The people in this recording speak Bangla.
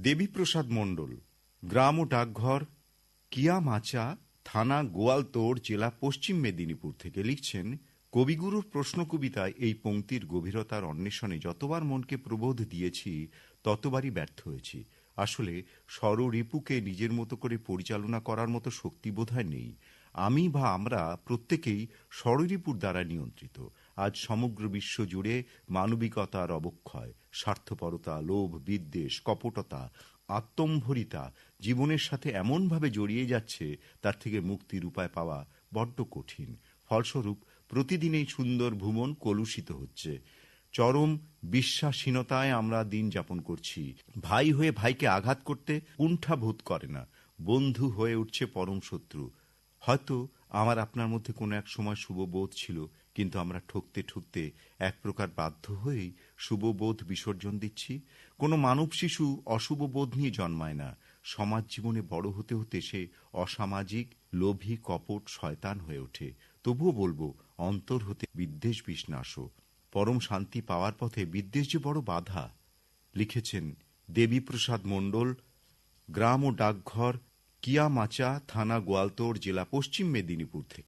দেবীপ্রসাদ মণ্ডল, গ্রাম ও ডাকঘর, কিয়ামাচা, থানা গোয়ালতোড়, জেলা পশ্চিম মেদিনীপুর থেকে লিখছেন, কবিগুরুর প্রশ্ন কবিতায় এই পংক্তির গভীরতার অন্বেষণে যতবার মনকে প্রবোধ দিয়েছি ততবারই ব্যর্থ হয়েছি। আসলে ষড়রিপুকে নিজের মতো করে পরিচালনা করার মতো শক্তি বোধহয় নেই। আমি বা আমরা প্রত্যেকেই ষড়রিপুর দ্বারা নিয়ন্ত্রিত। আজ সমগ্র বিশ্ব জুড়ে মানবিকতার অবক্ষয়, স্বার্থপরতা, লোভ, বিদ্বেষ, কপটতা, আত্মম্ভরিতা জীবনের সাথে এমনভাবে জড়িয়ে যাচ্ছে, তার থেকে মুক্তির উপায় পাওয়া বড্ড কঠিন। ফলস্বরূপ প্রতিদিনই সুন্দর ভুবন কলুষিত হচ্ছে। চরম বিশ্বাসহীনতায় আমরা দিন যাপন করছি। ভাই হয়ে ভাইকে আঘাত করতে কুণ্ঠা বোধ করে না। বন্ধু হয়ে উঠছে পরম শত্রু। হয়তো আমার আপনার মধ্যে কোনো এক সময় শুভবোধ ছিল, কিন্তু আমরা ঠকতে ঠকতে এক প্রকার বাধ্য হয়েই শুভবোধ বিসর্জন দিচ্ছি। কোনো মানব শিশু অশুভ বোধ নিয়ে জন্মায় না। সমাজ জীবনে বড় হতে হতে সে অসামাজিক, লোভী, কপট, শয়তান হয়ে ওঠে। তবুও বলবো, অন্তর হতে বিদ্বেষ বিষ্ণাসও। পরম শান্তি পাওয়ার পথে বিদ্বেষ যে বড় বাধা। লিখেছেন দেবীপ্রসাদ মণ্ডল, গ্রাম ও ডাকঘর, কিয়ামাচা, থানা গোয়ালতোড়, জেলা পশ্চিম মেদিনীপুর থেকে।